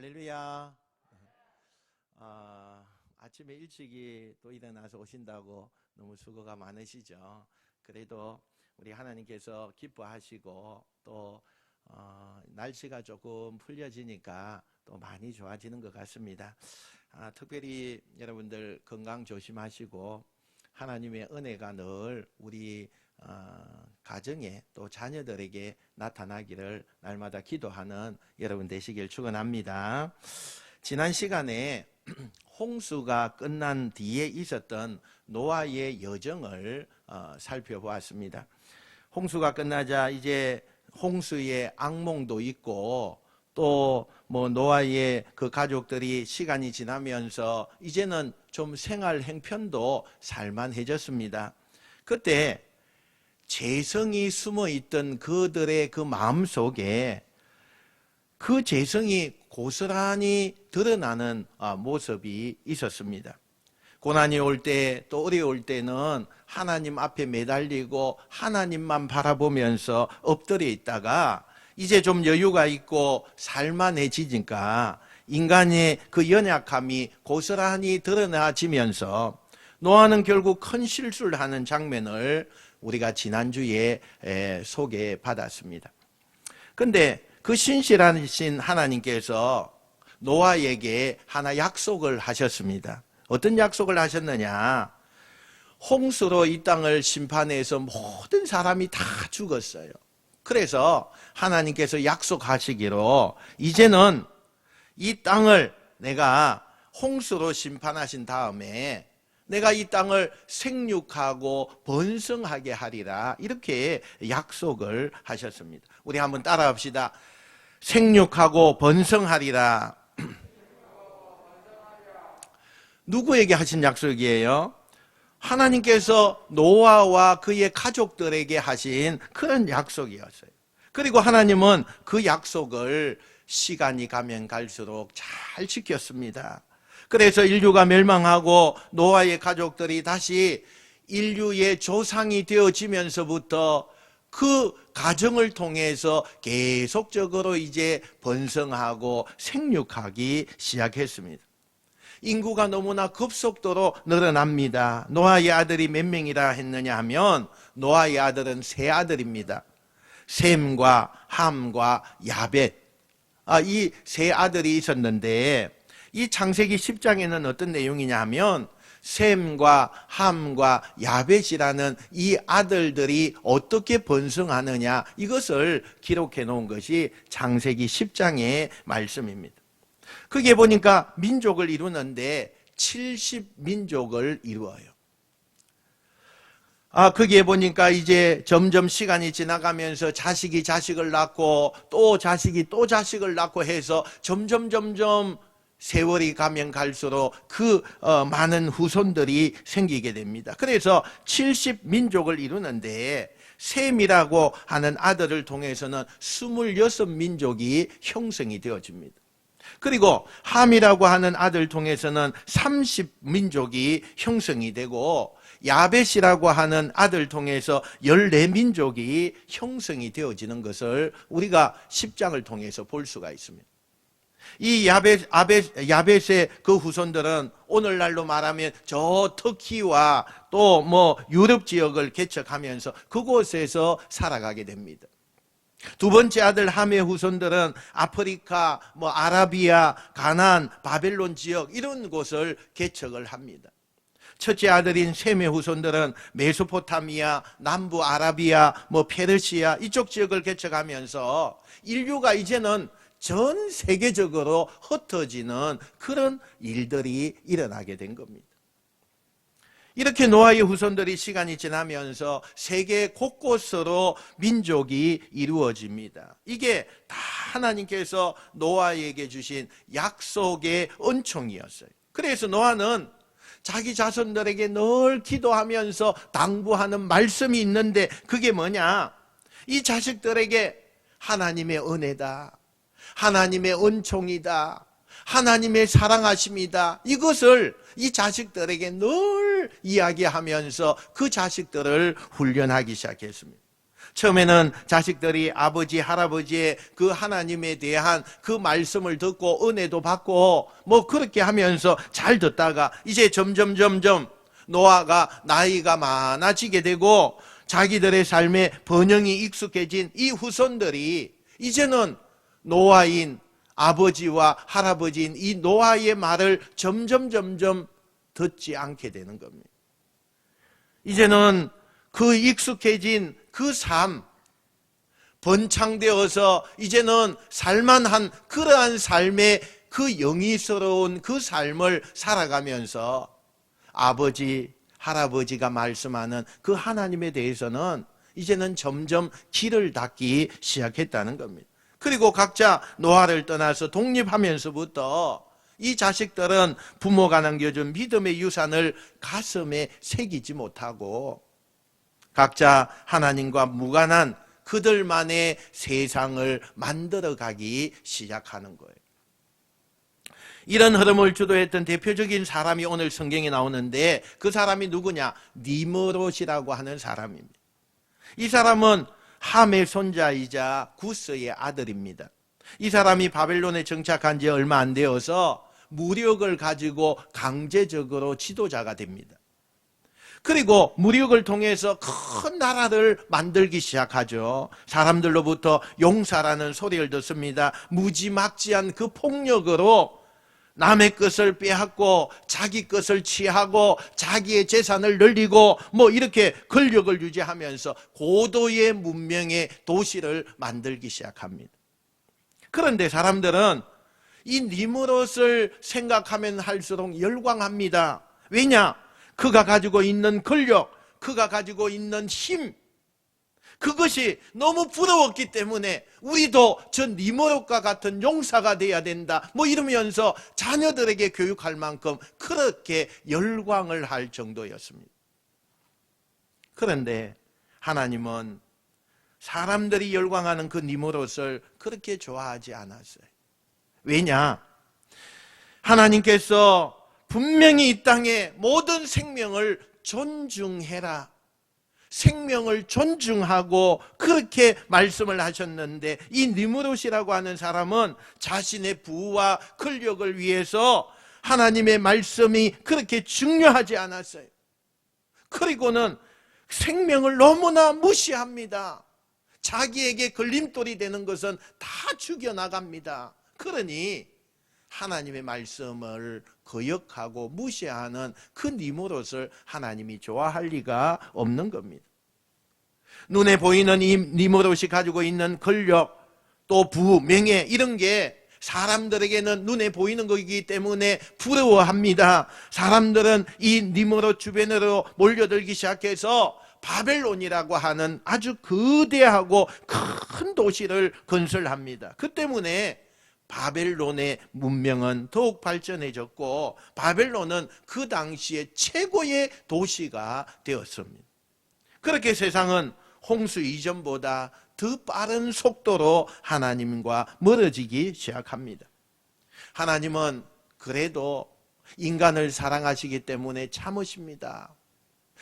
할렐루야. 아침에 일찍이 또 일어나서 오신다고 너무 수고가 많으시죠. 그래도 우리 하나님께서 기뻐하시고 또 날씨가 조금 풀려지니까 또 많이 좋아지는 것 같습니다. 특별히 여러분들 건강 조심하시고 하나님의 은혜가 늘 우리 가정에 또 자녀들에게 나타나기를 날마다 기도하는 여러분 되시길 축원합니다. 지난 시간에 홍수가 끝난 뒤에 있었던 노아의 여정을 살펴보았습니다. 홍수가 끝나자 이제 홍수의 악몽도 있고 또 노아의 그 가족들이 시간이 지나면서 이제는 좀 생활 행편도 살만해졌습니다. 그때 재성이 숨어있던 그들의 그 마음속에 그 재성이 고스란히 드러나는 모습이 있었습니다. 고난이 올 때 또 어려울 때는 하나님 앞에 매달리고 하나님만 바라보면서 엎드려 있다가 이제 좀 여유가 있고 살만해지니까 인간의 그 연약함이 고스란히 드러나지면서 노아는 결국 큰 실수를 하는 장면을 우리가 지난주에 소개받았습니다. 그런데 그 신실하신 하나님께서 노아에게 하나 약속을 하셨습니다. 어떤 약속을 하셨느냐? 홍수로 이 땅을 심판해서 모든 사람이 다 죽었어요. 그래서 하나님께서 약속하시기로 이제는 이 땅을 내가 홍수로 심판하신 다음에 내가 이 땅을 생육하고 번성하게 하리라, 이렇게 약속을 하셨습니다. 우리 한번 따라합시다. 생육하고 번성하리라. 누구에게 하신 약속이에요? 하나님께서 노아와 그의 가족들에게 하신 그런 약속이었어요. 그리고 하나님은 그 약속을 시간이 가면 갈수록 잘 지켰습니다. 그래서 인류가 멸망하고 노아의 가족들이 다시 인류의 조상이 되어지면서부터 그 가정을 통해서 계속적으로 이제 번성하고 생육하기 시작했습니다. 인구가 너무나 급속도로 늘어납니다. 노아의 아들이 몇 명이라 했느냐 하면 노아의 아들은 세 아들입니다. 셈과 함과 야벳, 이 세 아들이 있었는데 이 창세기 10장에는 어떤 내용이냐 하면 셈과 함과 야벳이라는 이 아들들이 어떻게 번성하느냐, 이것을 기록해 놓은 것이 창세기 10장의 말씀입니다. 거기에 보니까 민족을 이루는데 70민족을 이루어요. 거기에 보니까 이제 점점 시간이 지나가면서 자식이 자식을 낳고 또 자식이 또 자식을 낳고 해서 점점 세월이 가면 갈수록 그 많은 후손들이 생기게 됩니다. 그래서 70민족을 이루는데 셈이라고 하는 아들을 통해서는 26민족이 형성이 되어집니다. 그리고 함이라고 하는 아들 통해서는 30민족이 형성이 되고 야벳이라고 하는 아들 통해서 14민족이 형성이 되어지는 것을 우리가 10장을 통해서 볼 수가 있습니다. 이 야벳의 그 후손들은 오늘날로 말하면 저 터키와 또 유럽 지역을 개척하면서 그곳에서 살아가게 됩니다. 두 번째 아들 함의 후손들은 아프리카, 아라비아, 가나안, 바벨론 지역 이런 곳을 개척을 합니다. 첫째 아들인 셈의 후손들은 메소포타미아, 남부 아라비아, 페르시아 이쪽 지역을 개척하면서 인류가 이제는 전 세계적으로 흩어지는 그런 일들이 일어나게 된 겁니다. 이렇게 노아의 후손들이 시간이 지나면서 세계 곳곳으로 민족이 이루어집니다. 이게 다 하나님께서 노아에게 주신 약속의 은총이었어요. 그래서 노아는 자기 자손들에게 늘 기도하면서 당부하는 말씀이 있는데 그게 뭐냐? 이 자식들에게 하나님의 은혜다, 하나님의 은총이다, 하나님의 사랑하심이다, 이것을 이 자식들에게 늘 이야기하면서 그 자식들을 훈련하기 시작했습니다. 처음에는 자식들이 아버지, 할아버지의 그 하나님에 대한 그 말씀을 듣고 은혜도 받고 뭐 그렇게 하면서 잘 듣다가 이제 점점 노아가 나이가 많아지게 되고 자기들의 삶에 번영이 익숙해진 이 후손들이 이제는 노아인 아버지와 할아버지인 이 노아의 말을 점점 듣지 않게 되는 겁니다. 이제는 그 익숙해진 그 삶, 번창되어서 이제는 살만한 그러한 삶의 그 영이스러운 그 삶을 살아가면서 아버지, 할아버지가 말씀하는 그 하나님에 대해서는 이제는 점점 길을 닫기 시작했다는 겁니다. 그리고 각자 노아를 떠나서 독립하면서부터 이 자식들은 부모가 남겨준 믿음의 유산을 가슴에 새기지 못하고 각자 하나님과 무관한 그들만의 세상을 만들어가기 시작하는 거예요. 이런 흐름을 주도했던 대표적인 사람이 오늘 성경에 나오는데 그 사람이 누구냐? 니므롯이라고 하는 사람입니다. 이 사람은 함의 손자이자 구스의 아들입니다. 이 사람이 바벨론에 정착한 지 얼마 안 되어서 무력을 가지고 강제적으로 지도자가 됩니다. 그리고 무력을 통해서 큰 나라를 만들기 시작하죠. 사람들로부터 용사라는 소리를 듣습니다. 무지막지한 그 폭력으로 남의 것을 빼앗고 자기 것을 취하고 자기의 재산을 늘리고 뭐 이렇게 권력을 유지하면서 고도의 문명의 도시를 만들기 시작합니다. 그런데 사람들은 이 니므롯을 생각하면 할수록 열광합니다. 왜냐? 그가 가지고 있는 권력, 그가 가지고 있는 힘, 그것이 너무 부러웠기 때문에 우리도 저 니므롯과 같은 용사가 돼야 된다 뭐 이러면서 자녀들에게 교육할 만큼 그렇게 열광을 할 정도였습니다. 그런데 하나님은 사람들이 열광하는 그 니므롯을 그렇게 좋아하지 않았어요. 왜냐? 하나님께서 분명히 이 땅에 모든 생명을 존중해라, 생명을 존중하고 그렇게 말씀을 하셨는데 이 니므롯이라고 하는 사람은 자신의 부와 권력을 위해서 하나님의 말씀이 그렇게 중요하지 않았어요. 그리고는 생명을 너무나 무시합니다. 자기에게 걸림돌이 되는 것은 다 죽여나갑니다. 그러니 하나님의 말씀을 거역하고 무시하는 그 니므롯을 하나님이 좋아할 리가 없는 겁니다. 눈에 보이는 이 니므롯이 가지고 있는 권력, 또 부, 명예 이런 게 사람들에게는 눈에 보이는 것이기 때문에 부러워합니다. 사람들은 이 니므롯 주변으로 몰려들기 시작해서 바벨론이라고 하는 아주 거대하고 큰 도시를 건설합니다. 그 때문에 바벨론의 문명은 더욱 발전해졌고 바벨론은 그 당시에 최고의 도시가 되었습니다. 그렇게 세상은 홍수 이전보다 더 빠른 속도로 하나님과 멀어지기 시작합니다. 하나님은 그래도 인간을 사랑하시기 때문에 참으십니다.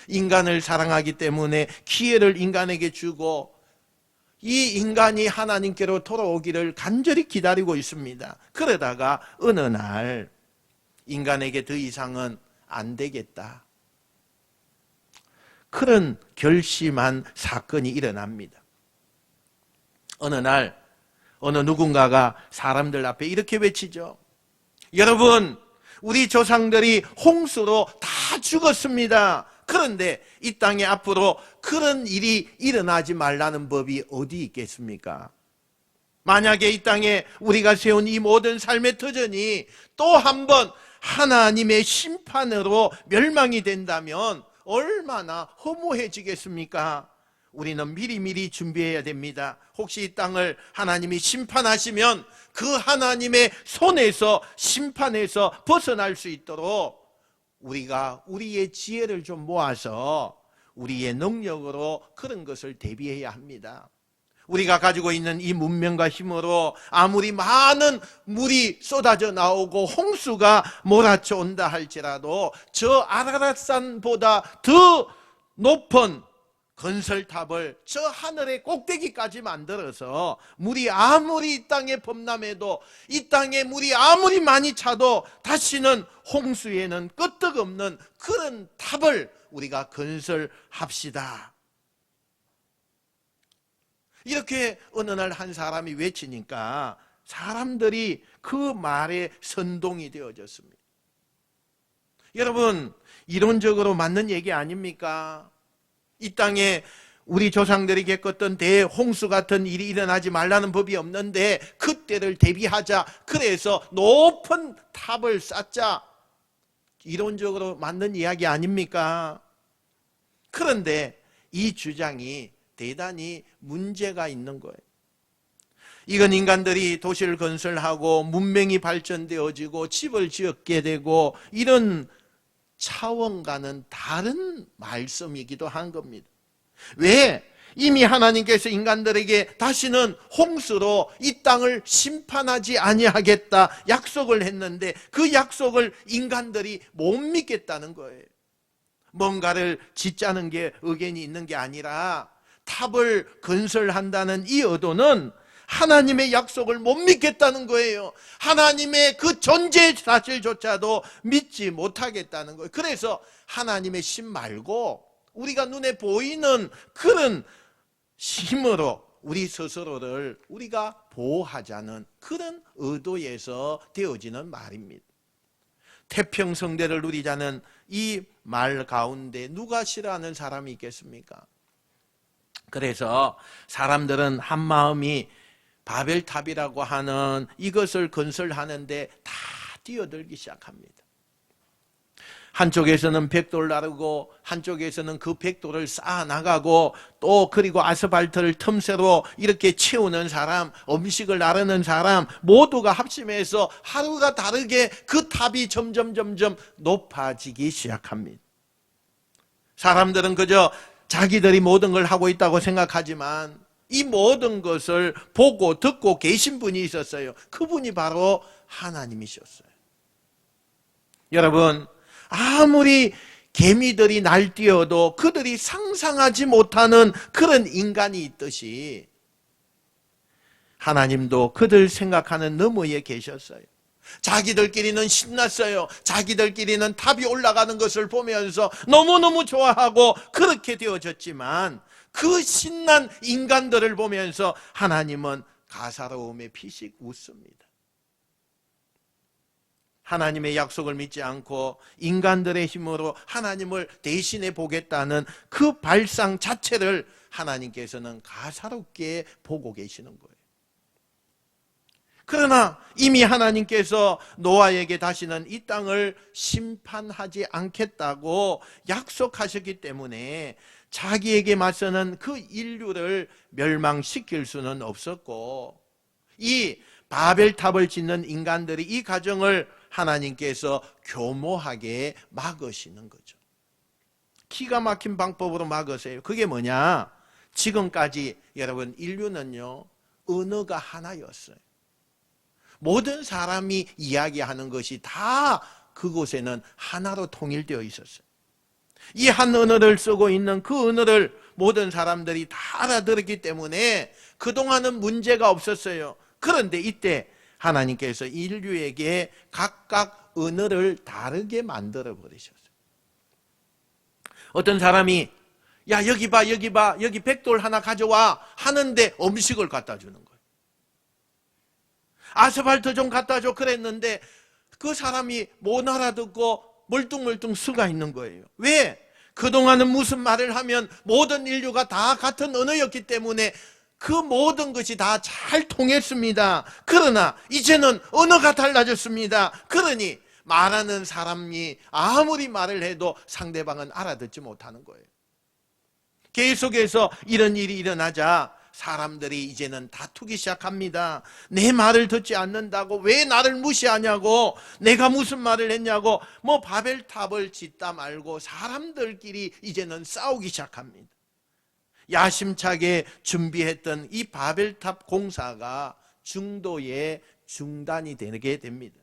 인간을 사랑하기 때문에 기회를 인간에게 주고 이 인간이 하나님께로 돌아오기를 간절히 기다리고 있습니다. 그러다가 어느 날 인간에게 더 이상은 안 되겠다, 그런 결심한 사건이 일어납니다. 어느 날 어느 누군가가 사람들 앞에 이렇게 외치죠. 여러분, 우리 조상들이 홍수로 다 죽었습니다. 그런데 이 땅에 앞으로 그런 일이 일어나지 말라는 법이 어디 있겠습니까? 만약에 이 땅에 우리가 세운 이 모든 삶의 터전이 또 한 번 하나님의 심판으로 멸망이 된다면 얼마나 허무해지겠습니까? 우리는 미리미리 준비해야 됩니다. 혹시 이 땅을 하나님이 심판하시면 그 하나님의 손에서, 심판에서 벗어날 수 있도록 우리가 우리의 지혜를 좀 모아서 우리의 능력으로 그런 것을 대비해야 합니다. 우리가 가지고 있는 이 문명과 힘으로 아무리 많은 물이 쏟아져 나오고 홍수가 몰아쳐 온다 할지라도 저 아라랏산보다 더 높은 건설탑을 저 하늘의 꼭대기까지 만들어서 물이 아무리 이 땅에 범람해도, 이 땅에 물이 아무리 많이 차도 다시는 홍수에는 끄떡없는 그런 탑을 우리가 건설합시다. 이렇게 어느 날 한 사람이 외치니까 사람들이 그 말에 선동이 되어졌습니다. 여러분, 이론적으로 맞는 얘기 아닙니까? 이 땅에 우리 조상들이 겪었던 대홍수 같은 일이 일어나지 말라는 법이 없는데 그때를 대비하자. 그래서 높은 탑을 쌓자. 이론적으로 맞는 이야기 아닙니까? 그런데 이 주장이 대단히 문제가 있는 거예요. 이건 인간들이 도시를 건설하고 문명이 발전되어지고 집을 지었게 되고 이런 차원과는 다른 말씀이기도 한 겁니다. 왜? 이미 하나님께서 인간들에게 다시는 홍수로 이 땅을 심판하지 아니하겠다 약속을 했는데 그 약속을 인간들이 못 믿겠다는 거예요. 뭔가를 짓자는 게 의견이 있는 게 아니라 탑을 건설한다는 이 의도는 하나님의 약속을 못 믿겠다는 거예요. 하나님의 그 존재 사실조차도 믿지 못하겠다는 거예요. 그래서 하나님의 심 말고 우리가 눈에 보이는 그런 힘으로 우리 스스로를 우리가 보호하자는 그런 의도에서 되어지는 말입니다. 태평성대를 누리자는 이 말 가운데 누가 싫어하는 사람이 있겠습니까? 그래서 사람들은 한마음이 바벨탑이라고 하는 이것을 건설하는데 다 뛰어들기 시작합니다. 한쪽에서는 벽돌 나르고 한쪽에서는 그 벽돌을 쌓아나가고 또 그리고 아스팔트를 틈새로 이렇게 채우는 사람, 음식을 나르는 사람 모두가 합심해서 하루가 다르게 그 탑이 점점 높아지기 시작합니다. 사람들은 그저 자기들이 모든 걸 하고 있다고 생각하지만 이 모든 것을 보고 듣고 계신 분이 있었어요. 그분이 바로 하나님이셨어요. 여러분, 아무리 개미들이 날뛰어도 그들이 상상하지 못하는 그런 인간이 있듯이 하나님도 그들 생각하는 너머에 계셨어요. 자기들끼리는 신났어요. 자기들끼리는 탑이 올라가는 것을 보면서 너무너무 좋아하고 그렇게 되어졌지만 그 신난 인간들을 보면서 하나님은 가사로움에 피식 웃습니다. 하나님의 약속을 믿지 않고 인간들의 힘으로 하나님을 대신해 보겠다는 그 발상 자체를 하나님께서는 가사롭게 보고 계시는 거예요. 그러나 이미 하나님께서 노아에게 다시는 이 땅을 심판하지 않겠다고 약속하셨기 때문에 자기에게 맞서는 그 인류를 멸망시킬 수는 없었고 이 바벨탑을 짓는 인간들이 이 가정을 하나님께서 교모하게 막으시는 거죠. 기가 막힌 방법으로 막으세요. 그게 뭐냐? 지금까지 여러분 인류는요 언어가 하나였어요. 모든 사람이 이야기하는 것이 다 그곳에는 하나로 통일되어 있었어요. 이 한 언어를 쓰고 있는 그 언어를 모든 사람들이 다 알아들었기 때문에 그동안은 문제가 없었어요. 그런데 이때 하나님께서 인류에게 각각 언어를 다르게 만들어 버리셨어요. 어떤 사람이 야 여기 봐 여기 벽돌 하나 가져와 하는데 음식을 갖다 주는 거예요. 아스팔트 좀 갖다 줘 그랬는데 그 사람이 못 알아듣고 멀뚱멀뚱 서가 있는 거예요. 왜? 그동안은 무슨 말을 하면 모든 인류가 다 같은 언어였기 때문에 그 모든 것이 다 잘 통했습니다. 그러나 이제는 언어가 달라졌습니다. 그러니 말하는 사람이 아무리 말을 해도 상대방은 알아듣지 못하는 거예요. 계속해서 이런 일이 일어나자 사람들이 이제는 다투기 시작합니다. 내 말을 듣지 않는다고 왜 나를 무시하냐고 내가 무슨 말을 했냐고 뭐 바벨탑을 짓다 말고 사람들끼리 이제는 싸우기 시작합니다. 야심차게 준비했던 이 바벨탑 공사가 중도에 중단이 되게 됩니다.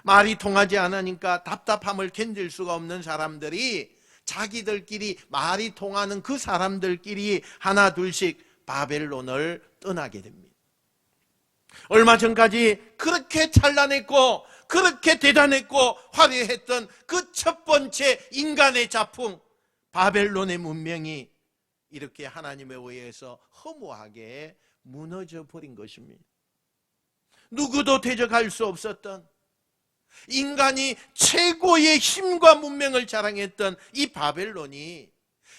말이 통하지 않으니까 답답함을 견딜 수가 없는 사람들이 자기들끼리 말이 통하는 그 사람들끼리 하나 둘씩 바벨론을 떠나게 됩니다. 얼마 전까지 그렇게 찬란했고 그렇게 대단했고 화려했던 그 첫 번째 인간의 작품 바벨론의 문명이 이렇게 하나님에 의해서 허무하게 무너져 버린 것입니다. 누구도 대적할 수 없었던, 인간이 최고의 힘과 문명을 자랑했던 이 바벨론이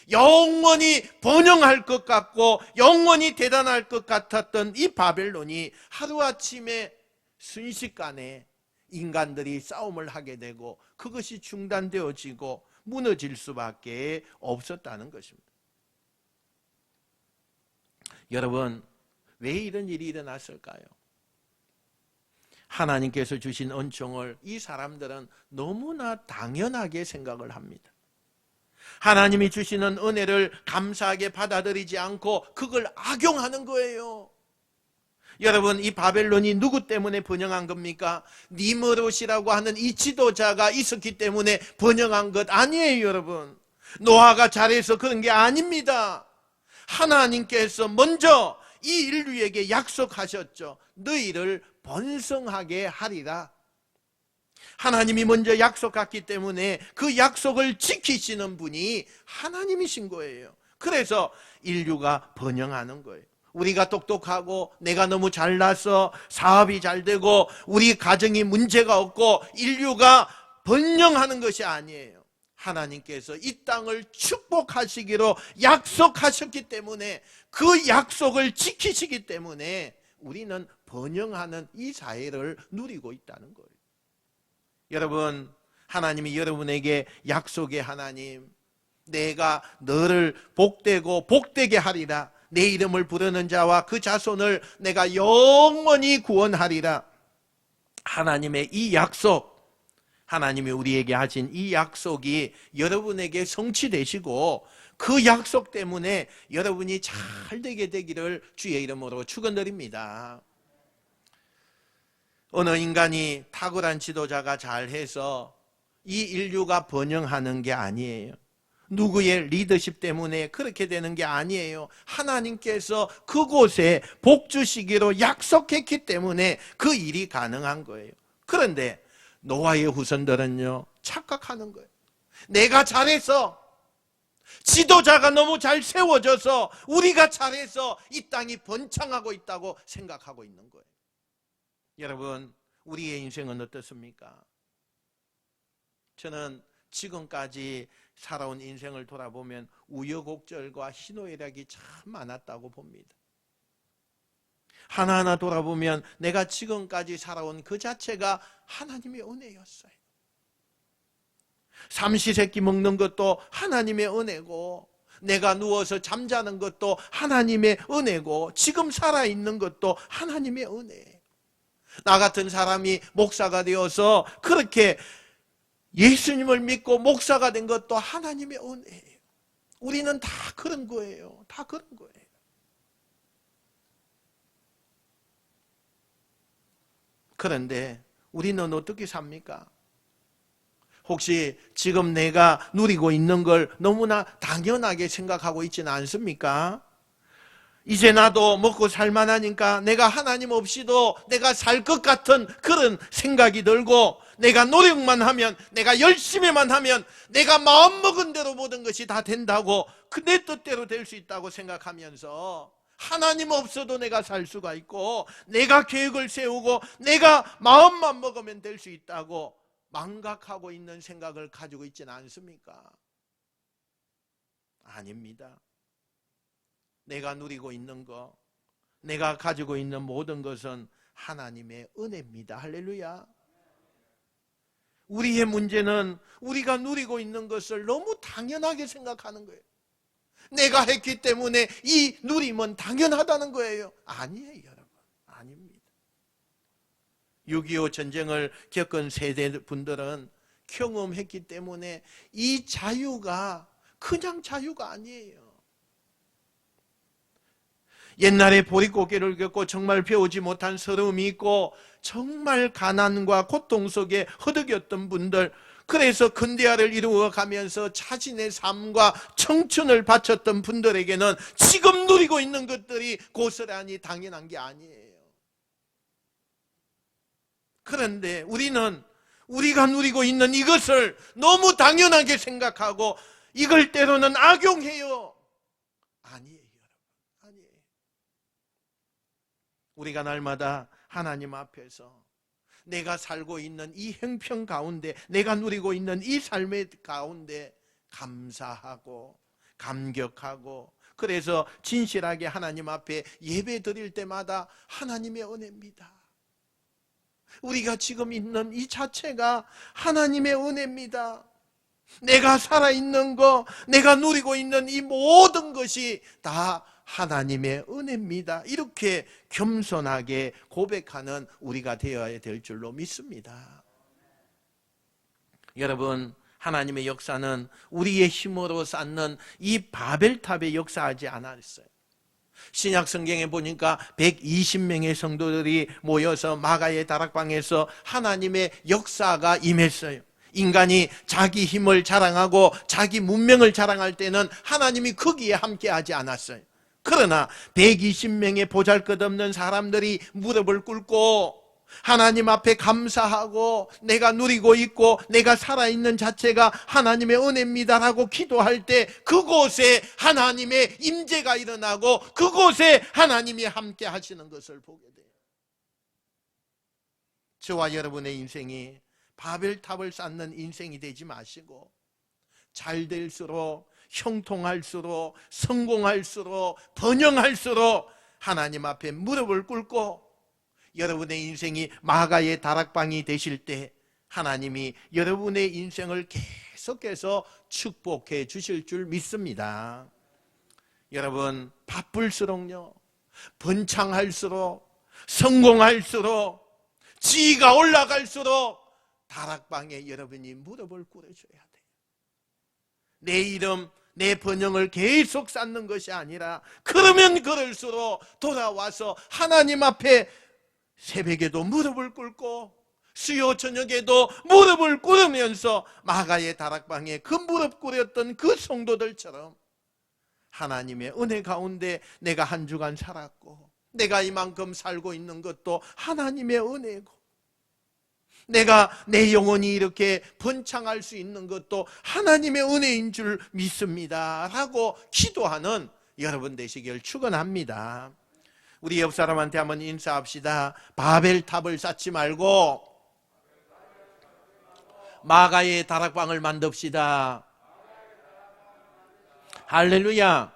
영원히 번영할 것 같고 영원히 대단할 것 같았던 이 바벨론이 하루아침에 순식간에 인간들이 싸움을 하게 되고 그것이 중단되어지고 무너질 수밖에 없었다는 것입니다. 여러분, 왜 이런 일이 일어났을까요? 하나님께서 주신 은총을 이 사람들은 너무나 당연하게 생각을 합니다. 하나님이 주시는 은혜를 감사하게 받아들이지 않고 그걸 악용하는 거예요. 여러분, 이 바벨론이 누구 때문에 번영한 겁니까? 니므롯이라고 하는 이 지도자가 있었기 때문에 번영한 것 아니에요, 여러분. 노아가 잘해서 그런 게 아닙니다. 하나님께서 먼저 이 인류에게 약속하셨죠. 너희를 번성하게 하리라. 하나님이 먼저 약속했기 때문에 그 약속을 지키시는 분이 하나님이신 거예요. 그래서 인류가 번영하는 거예요. 우리가 똑똑하고 내가 너무 잘나서 사업이 잘 되고 우리 가정이 문제가 없고 인류가 번영하는 것이 아니에요. 하나님께서 이 땅을 축복하시기로 약속하셨기 때문에 그 약속을 지키시기 때문에 우리는 번영하는 이 사회를 누리고 있다는 거예요. 여러분, 하나님이 여러분에게 약속의 하나님, 내가 너를 복되고 복되게 하리라, 내 이름을 부르는 자와 그 자손을 내가 영원히 구원하리라. 하나님의 이 약속, 하나님이 우리에게 하신 이 약속이 여러분에게 성취되시고 그 약속 때문에 여러분이 잘 되게 되기를 주의 이름으로 축원드립니다. 어느 인간이 탁월한 지도자가 잘해서 이 인류가 번영하는 게 아니에요. 누구의 리더십 때문에 그렇게 되는 게 아니에요. 하나님께서 그곳에 복 주시기로 약속했기 때문에 그 일이 가능한 거예요. 그런데 노아의 후손들은요, 착각하는 거예요. 내가 잘해서, 지도자가 너무 잘 세워져서 우리가 잘해서 이 땅이 번창하고 있다고 생각하고 있는 거예요. 여러분, 우리의 인생은 어떻습니까? 저는 지금까지 살아온 인생을 돌아보면 우여곡절과 희노애락이 참 많았다고 봅니다. 하나하나 돌아보면 내가 지금까지 살아온 그 자체가 하나님의 은혜였어요. 삼시세끼 먹는 것도 하나님의 은혜고, 내가 누워서 잠자는 것도 하나님의 은혜고, 지금 살아있는 것도 하나님의 은혜예요. 나 같은 사람이 목사가 되어서 그렇게 예수님을 믿고 목사가 된 것도 하나님의 은혜예요. 우리는 다 그런 거예요. 다 그런 거예요. 그런데 우리는 어떻게 삽니까? 혹시 지금 내가 누리고 있는 걸 너무나 당연하게 생각하고 있지는 않습니까? 이제 나도 먹고 살만하니까 내가 하나님 없이도 내가 살 것 같은 그런 생각이 들고, 내가 노력만 하면, 내가 열심히만 하면 내가 마음먹은 대로 모든 것이 다 된다고, 내 뜻대로 될 수 있다고 생각하면서 하나님 없어도 내가 살 수가 있고, 내가 계획을 세우고 내가 마음만 먹으면 될 수 있다고 망각하고 있는 생각을 가지고 있지는 않습니까? 아닙니다. 내가 누리고 있는 것, 내가 가지고 있는 모든 것은 하나님의 은혜입니다. 할렐루야. 우리의 문제는 우리가 누리고 있는 것을 너무 당연하게 생각하는 거예요. 내가 했기 때문에 이 누림은 당연하다는 거예요. 아니에요, 여러분. 아닙니다. 6.25 전쟁을 겪은 세대분들은 경험했기 때문에 이 자유가 그냥 자유가 아니에요. 옛날에 보릿고개를 겪고 정말 배우지 못한 서러움이 있고 정말 가난과 고통 속에 허덕였던 분들, 그래서 근대화를 이루어가면서 자신의 삶과 청춘을 바쳤던 분들에게는 지금 누리고 있는 것들이 고스란히 당연한 게 아니에요. 그런데 우리는 우리가 누리고 있는 이것을 너무 당연하게 생각하고 이걸 때로는 악용해요. 아니에요, 여러분. 아니에요. 우리가 날마다 하나님 앞에서 내가 살고 있는 이 형편 가운데, 내가 누리고 있는 이 삶의 가운데 감사하고 감격하고, 그래서 진실하게 하나님 앞에 예배 드릴 때마다 하나님의 은혜입니다. 우리가 지금 있는 이 자체가 하나님의 은혜입니다. 내가 살아있는 것, 내가 누리고 있는 이 모든 것이 다 하나님의 은혜입니다. 이렇게 겸손하게 고백하는 우리가 되어야 될 줄로 믿습니다. 여러분, 하나님의 역사는 우리의 힘으로 쌓는 이 바벨탑에 역사하지 않았어요. 신약 성경에 보니까 120명의 성도들이 모여서 마가의 다락방에서 하나님의 역사가 임했어요. 인간이 자기 힘을 자랑하고 자기 문명을 자랑할 때는 하나님이 거기에 함께하지 않았어요. 그러나 120명의 보잘것없는 사람들이 무릎을 꿇고 하나님 앞에 감사하고 내가 누리고 있고 내가 살아있는 자체가 하나님의 은혜입니다라고 기도할 때 그곳에 하나님의 임재가 일어나고 그곳에 하나님이 함께 하시는 것을 보게 돼요. 저와 여러분의 인생이 바벨탑을 쌓는 인생이 되지 마시고 잘 될수록, 형통할수록, 성공할수록, 번영할수록 하나님 앞에 무릎을 꿇고 여러분의 인생이 마가의 다락방이 되실 때 하나님이 여러분의 인생을 계속해서 축복해 주실 줄 믿습니다. 여러분, 바쁠수록요, 번창할수록, 성공할수록, 지위가 올라갈수록 다락방에 여러분이 무릎을 꿇어줘야 돼요. 내 이름, 내 번영을 계속 쌓는 것이 아니라 그러면 그럴수록 돌아와서 하나님 앞에 새벽에도 무릎을 꿇고 수요 저녁에도 무릎을 꿇으면서 마가의 다락방에 그 무릎 꿇었던 그 성도들처럼 하나님의 은혜 가운데 내가 한 주간 살았고 내가 이만큼 살고 있는 것도 하나님의 은혜고 내가 내 영혼이 이렇게 번창할 수 있는 것도 하나님의 은혜인 줄 믿습니다 라고 기도하는 여러분 되시길 축원합니다. 우리 옆 사람한테 한번 인사합시다. 바벨탑을 쌓지 말고 마가의 다락방을 만듭시다. 할렐루야.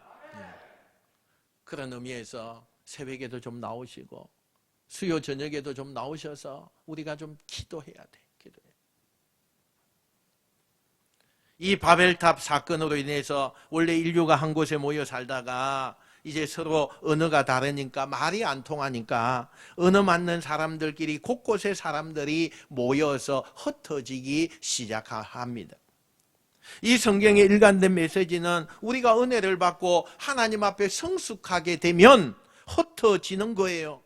그런 의미에서 새벽에도 좀 나오시고 수요 저녁에도 좀 나오셔서 우리가 좀 기도해야 돼. 기도해. 이 바벨탑 사건으로 인해서 원래 인류가 한 곳에 모여 살다가 이제 서로 언어가 다르니까 말이 안 통하니까 언어 맞는 사람들끼리 곳곳에 사람들이 모여서 흩어지기 시작합니다. 이 성경의 일관된 메시지는 우리가 은혜를 받고 하나님 앞에 성숙하게 되면 흩어지는 거예요.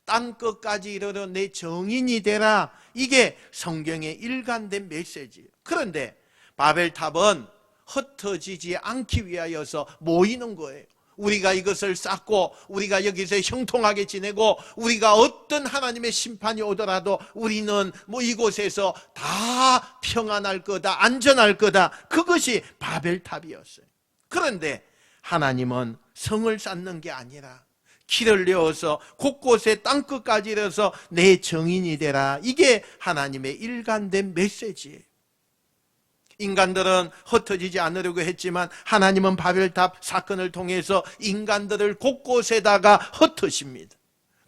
땅 끝까지 이르러 내 정인이 되라. 이게 성경의 일관된 메시지예요. 그런데 바벨탑은 흩어지지 않기 위하여서 모이는 거예요. 우리가 이것을 쌓고 우리가 여기서 형통하게 지내고 우리가 어떤 하나님의 심판이 오더라도 우리는 이곳에서 다 평안할 거다, 안전할 거다. 그것이 바벨탑이었어요. 그런데 하나님은 성을 쌓는 게 아니라 길을 내어서 곳곳에 땅끝까지 이르러서 내 정인이 되라. 이게 하나님의 일관된 메시지예요. 인간들은 흩어지지 않으려고 했지만 하나님은 바벨탑 사건을 통해서 인간들을 곳곳에다가 흩으십니다.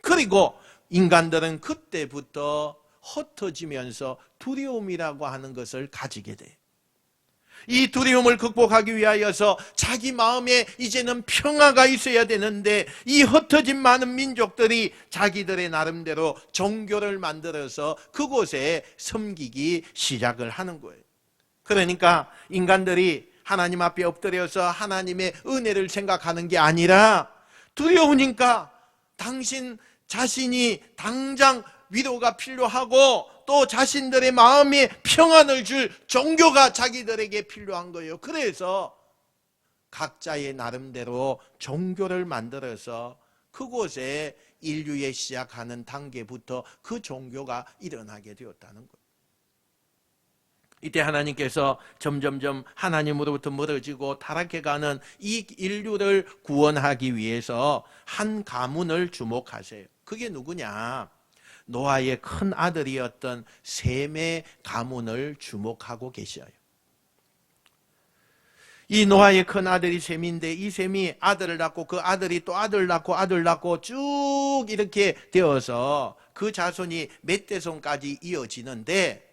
그리고 인간들은 그때부터 흩어지면서 두려움이라고 하는 것을 가지게 돼요. 이 두려움을 극복하기 위하여서 자기 마음에 이제는 평화가 있어야 되는데 이 흩어진 많은 민족들이 자기들의 나름대로 종교를 만들어서 그곳에 섬기기 시작을 하는 거예요. 그러니까 인간들이 하나님 앞에 엎드려서 하나님의 은혜를 생각하는 게 아니라 두려우니까 당신 자신이 당장 위로가 필요하고 또 자신들의 마음에 평안을 줄 종교가 자기들에게 필요한 거예요. 그래서 각자의 나름대로 종교를 만들어서 그곳에 인류에 시작하는 단계부터 그 종교가 일어나게 되었다는 거예요. 이때 하나님께서 점점점 하나님으로부터 멀어지고 타락해가는 이 인류를 구원하기 위해서 한 가문을 주목하세요. 그게 누구냐? 노아의 큰 아들이었던 셈의 가문을 주목하고 계셔요. 이 노아의 큰 아들이 셈인데 이 셈이 아들을 낳고 그 아들이 또 아들 낳고 쭉 이렇게 되어서 그 자손이 몇 대손까지 이어지는데,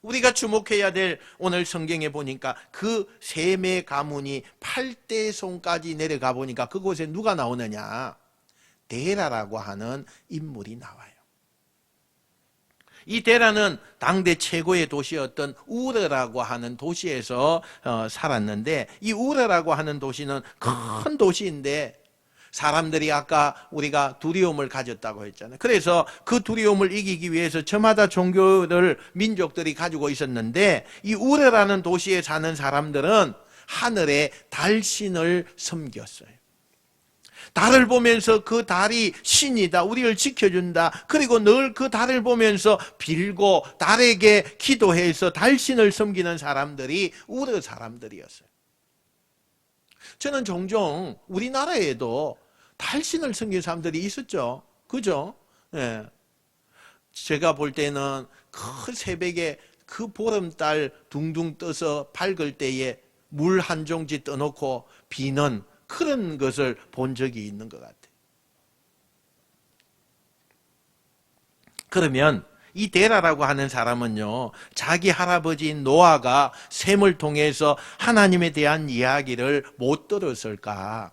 우리가 주목해야 될 오늘 성경에 보니까 그 셈의 가문이 8대손까지 내려가 보니까 그곳에 누가 나오느냐? 데라라고 하는 인물이 나와요. 이 데라는 당대 최고의 도시였던 우르라고 하는 도시에서 살았는데, 이 우르라고 하는 도시는 큰 도시인데 사람들이 아까 우리가 두려움을 가졌다고 했잖아요. 그래서 그 두려움을 이기기 위해서 저마다 종교를 민족들이 가지고 있었는데, 이 우르라는 도시에 사는 사람들은 하늘의 달신을 섬겼어요. 달을 보면서 그 달이 신이다, 우리를 지켜준다, 그리고 늘 그 달을 보면서 빌고 달에게 기도해서 달신을 섬기는 사람들이 우르 사람들이었어요. 저는 종종 우리나라에도 달신을 섬기는 사람들이 있었죠. 그죠? 예. 제가 볼 때는 그 새벽에 그 보름달 둥둥 떠서 밝을 때에 물 한 종지 떠놓고 비는 그런 것을 본 적이 있는 것 같아요. 그러면 이 데라라고 하는 사람은요, 자기 할아버지인 노아가 셈을 통해서 하나님에 대한 이야기를 못 들었을까?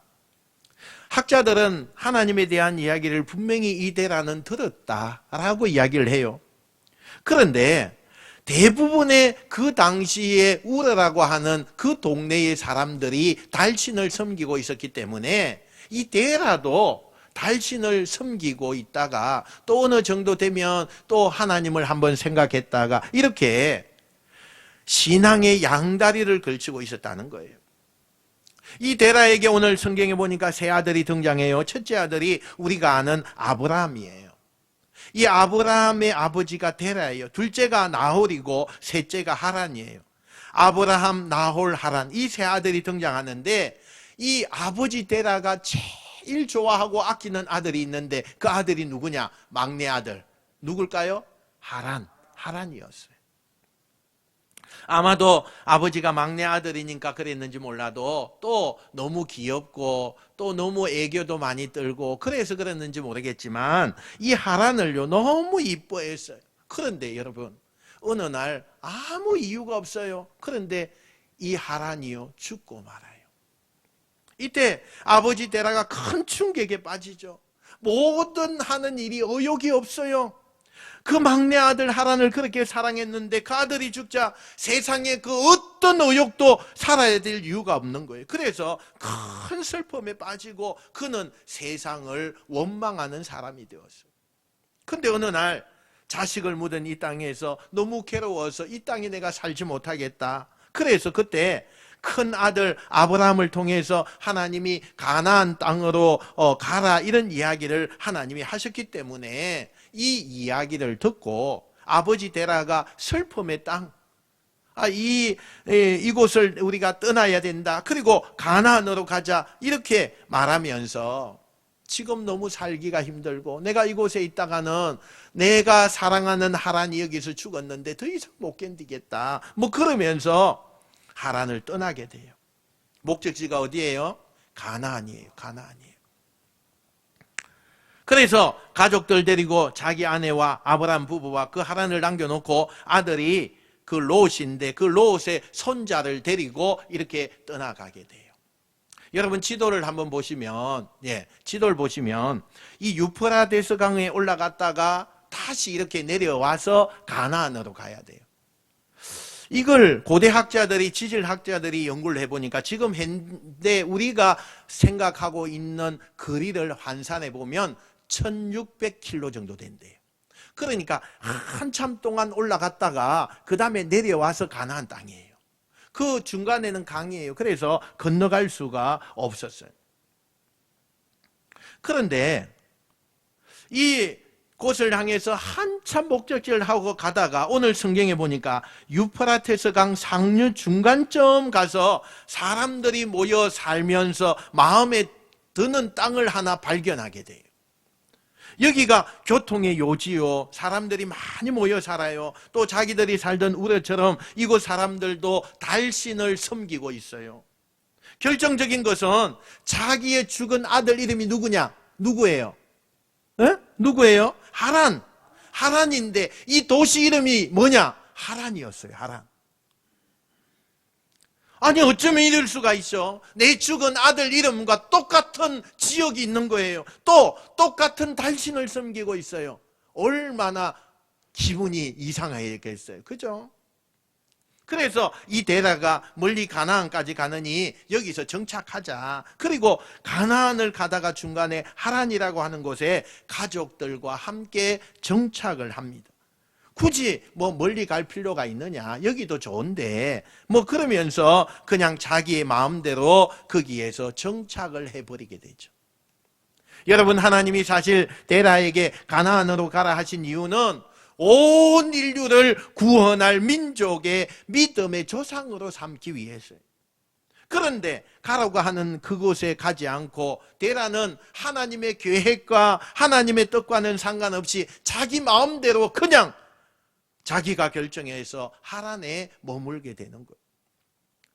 학자들은 하나님에 대한 이야기를 분명히 이 데라는 들었다라고 이야기를 해요. 그런데 대부분의 그 당시에 우르라고 하는 그 동네의 사람들이 달신을 섬기고 있었기 때문에 이 데라도 달신을 섬기고 있다가 또 어느 정도 되면 또 하나님을 한번 생각했다가 이렇게 신앙의 양다리를 걸치고 있었다는 거예요. 이 데라에게 오늘 성경에 보니까 세 아들이 등장해요. 첫째 아들이 우리가 아는 아브라함이에요. 이 아브라함의 아버지가 데라예요. 둘째가 나홀이고 셋째가 하란이에요. 아브라함, 나홀, 하란, 이 세 아들이 등장하는데, 이 아버지 데라가 제일 좋아하고 아끼는 아들이 있는데 그 아들이 누구냐? 막내 아들. 누굴까요? 하란이었어요. 아마도 아버지가 막내 아들이니까 그랬는지 몰라도 또 너무 귀엽고 또 너무 애교도 많이 떨고 그래서 그랬는지 모르겠지만 이 하란을요 너무 이뻐했어요. 그런데 여러분, 어느 날 아무 이유가 없어요. 그런데 이 하란이요 죽고 말아요. 이때 아버지 데라가 큰 충격에 빠지죠. 모든 하는 일이 의욕이 없어요. 그 막내 아들 하란을 그렇게 사랑했는데 그 아들이 죽자 세상에 그 어떤 의욕도 살아야 될 이유가 없는 거예요. 그래서 큰 슬픔에 빠지고 그는 세상을 원망하는 사람이 되었어요. 그런데 어느 날 자식을 묻은 이 땅에서 너무 괴로워서 이 땅에 내가 살지 못하겠다. 그래서 그때 큰 아들 아브라함을 통해서 하나님이 가나안 땅으로 가라 이런 이야기를 하나님이 하셨기 때문에 이 이야기를 듣고 아버지 데라가 슬픔의 땅, 이곳을 우리가 떠나야 된다. 그리고 가나안으로 가자 이렇게 말하면서 지금 너무 살기가 힘들고 내가 이곳에 있다가는 내가 사랑하는 하란이 여기서 죽었는데 더 이상 못 견디겠다. 뭐 그러면서 하란을 떠나게 돼요. 목적지가 어디예요? 가나안이에요. 그래서 가족들 데리고 자기 아내와 아브라함 부부와 그 하란을 남겨놓고 아들이 그 롯인데 그 롯의 손자를 데리고 이렇게 떠나가게 돼요. 여러분 지도를 한번 보시면, 지도를 보시면 이 유프라데스 강에 올라갔다가 다시 이렇게 내려와서 가나안으로 가야 돼요. 이걸 고대 학자들이, 지질학자들이 연구를 해보니까 지금 현대 우리가 생각하고 있는 거리를 환산해 보면 1600km 정도 된대요. 그러니까 한참 동안 올라갔다가 그 다음에 내려와서 가나안 땅이에요. 그 중간에는 강이에요. 그래서 건너갈 수가 없었어요. 그런데 이 곳을 향해서 한참 목적지를 하고 가다가 오늘 성경에 보니까 유프라테스 강 상류 중간점 가서 사람들이 모여 살면서 마음에 드는 땅을 하나 발견하게 돼요. 여기가 교통의 요지요. 사람들이 많이 모여 살아요. 또 자기들이 살던 우리처럼 이곳 사람들도 달신을 섬기고 있어요. 결정적인 것은 자기의 죽은 아들 이름이 누구냐? 누구예요? 에? 누구예요? 하란. 하란인데 이 도시 이름이 뭐냐? 하란이었어요. 하란. 아니 어쩌면 이럴 수가 있어. 내 죽은 아들 이름과 똑같은 지역이 있는 거예요. 또 똑같은 달신을 섬기고 있어요. 얼마나 기분이 이상하겠어요. 그죠? 그래서 이 데라가 멀리 가나안까지 가느니 여기서 정착하자. 그리고 가나안을 가다가 중간에 하란이라고 하는 곳에 가족들과 함께 정착을 합니다. 굳이 멀리 갈 필요가 있느냐? 여기도 좋은데 그러면서 그냥 자기의 마음대로 거기에서 정착을 해버리게 되죠. 여러분, 하나님이 사실 데라에게 가나안으로 가라 하신 이유는 온 인류를 구원할 민족의 믿음의 조상으로 삼기 위해서요. 그런데 가라고 하는 그곳에 가지 않고 데라는 하나님의 계획과 하나님의 뜻과는 상관없이 자기 마음대로 그냥 자기가 결정해서 하란에 머물게 되는 거예요.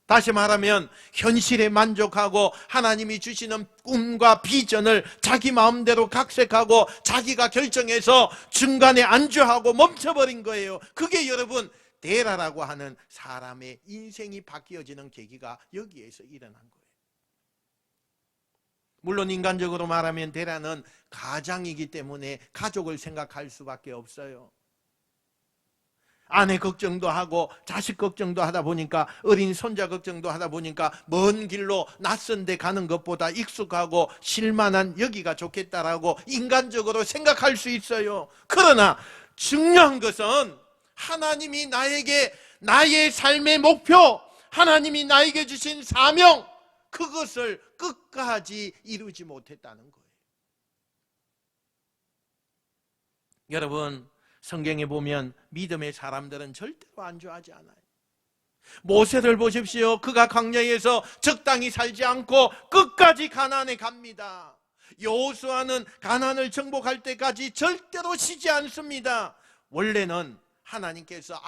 다시 말하면 현실에 만족하고 하나님이 주시는 꿈과 비전을 자기 마음대로 각색하고 자기가 결정해서 중간에 안주하고 멈춰버린 거예요. 그게 여러분 데라라고 하는 사람의 인생이 바뀌어지는 계기가 여기에서 일어난 거예요. 물론 인간적으로 말하면 데라는 가장이기 때문에 가족을 생각할 수밖에 없어요. 아내 걱정도 하고 자식 걱정도 하다 보니까 어린 손자 걱정도 하다 보니까 먼 길로 낯선 데 가는 것보다 익숙하고 쉴만한 여기가 좋겠다라고 인간적으로 생각할 수 있어요. 그러나 중요한 것은 하나님이 나에게 나의 삶의 목표, 하나님이 나에게 주신 사명, 그것을 끝까지 이루지 못했다는 거예요. 여러분, 성경에 보면 믿음의 사람들은 절대로 안주하지 않아요. 모세를 보십시오. 그가 광야에서 적당히 살지 않고 끝까지 가나안에 갑니다. 여호수아는 가나안을 정복할 때까지 절대로 쉬지 않습니다. 원래는 하나님께서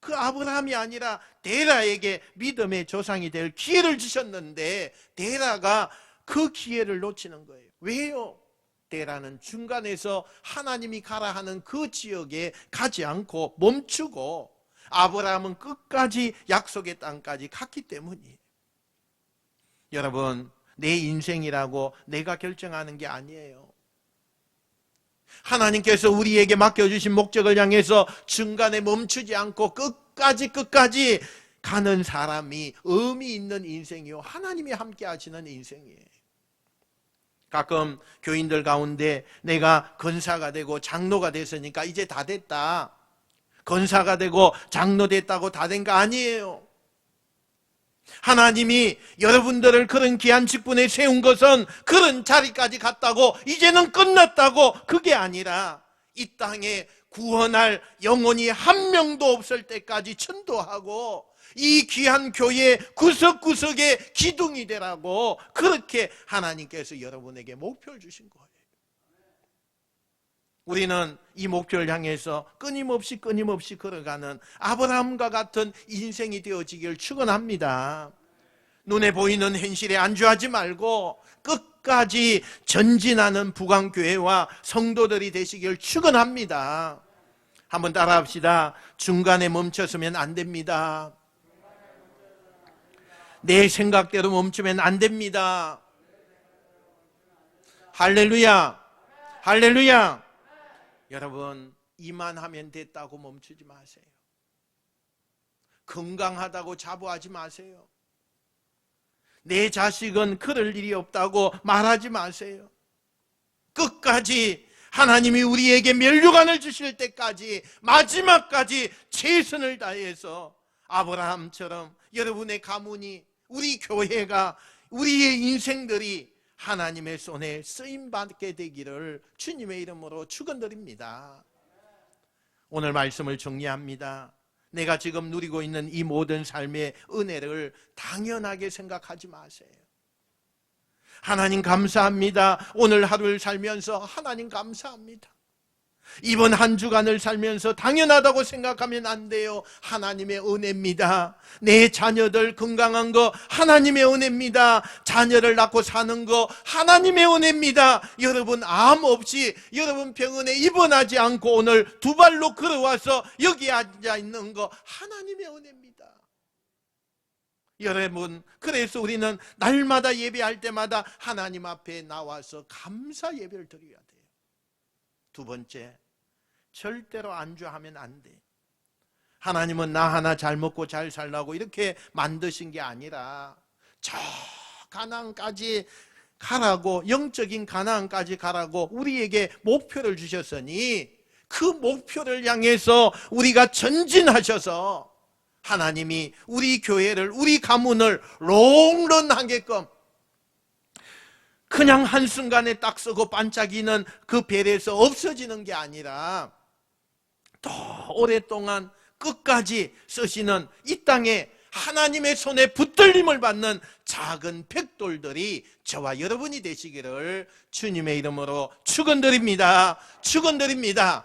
그 아브라함이 아니라 데라에게 믿음의 조상이 될 기회를 주셨는데 데라가 그 기회를 놓치는 거예요. 왜요? 데라는 중간에서 하나님이 가라 하는 그 지역에 가지 않고 멈추고 아브라함은 끝까지 약속의 땅까지 갔기 때문이에요. 여러분, 내 인생이라고 내가 결정하는 게 아니에요. 하나님께서 우리에게 맡겨주신 목적을 향해서 중간에 멈추지 않고 끝까지 가는 사람이 의미 있는 인생이요, 하나님이 함께 하시는 인생이에요. 가끔 교인들 가운데 내가 권사가 되고 장로가 됐으니까 이제 다 됐다, 권사가 되고 장로 됐다고 다 된 거 아니에요. 하나님이 여러분들을 그런 귀한 직분에 세운 것은 그런 자리까지 갔다고 이제는 끝났다고 그게 아니라 이 땅에 구원할 영혼이 한 명도 없을 때까지 전도하고 이 귀한 교회 구석구석에 기둥이 되라고 그렇게 하나님께서 여러분에게 목표를 주신 거예요. 우리는 이 목표를 향해서 끊임없이 걸어가는 아브라함과 같은 인생이 되어지길 축원합니다. 눈에 보이는 현실에 안주하지 말고 끝까지 전진하는 부강교회와 성도들이 되시길 축원합니다. 한번 따라합시다. 중간에 멈춰서면 안 됩니다. 내 생각대로 멈추면 안 됩니다. 할렐루야, 할렐루야. 여러분, 이만하면 됐다고 멈추지 마세요. 건강하다고 자부하지 마세요. 내 자식은 그럴 일이 없다고 말하지 마세요. 끝까지 하나님이 우리에게 면류관을 주실 때까지 마지막까지 최선을 다해서 아브라함처럼 여러분의 가문이, 우리 교회가, 우리의 인생들이 하나님의 손에 쓰임받게 되기를 주님의 이름으로 축원드립니다. 오늘 말씀을 정리합니다. 내가 지금 누리고 있는 이 모든 삶의 은혜를 당연하게 생각하지 마세요. 하나님 감사합니다. 오늘 하루를 살면서 하나님 감사합니다. 이번 한 주간을 살면서 당연하다고 생각하면 안 돼요. 하나님의 은혜입니다. 내 자녀들 건강한 거 하나님의 은혜입니다. 자녀를 낳고 사는 거 하나님의 은혜입니다. 여러분 암 없이, 여러분 병원에 입원하지 않고 오늘 두 발로 걸어와서 여기 앉아 있는 거 하나님의 은혜입니다. 여러분, 그래서 우리는 날마다 예배할 때마다 하나님 앞에 나와서 감사 예배를 드려야 돼요. 두 번째, 절대로 안주하면 안 돼. 하나님은 나 하나 잘 먹고 잘 살라고 이렇게 만드신 게 아니라 저 가나안까지 가라고, 영적인 가나안까지 가라고 우리에게 목표를 주셨으니 그 목표를 향해서 우리가 전진하셔서 하나님이 우리 교회를, 우리 가문을 롱런하게끔 그냥 한순간에 딱 쓰고 반짝이는 그 별에서 없어지는 게 아니라 더 오랫동안 끝까지 쓰시는 이 땅에 하나님의 손에 붙들림을 받는 작은 벽돌들이 저와 여러분이 되시기를 주님의 이름으로 축원드립니다. 축원드립니다.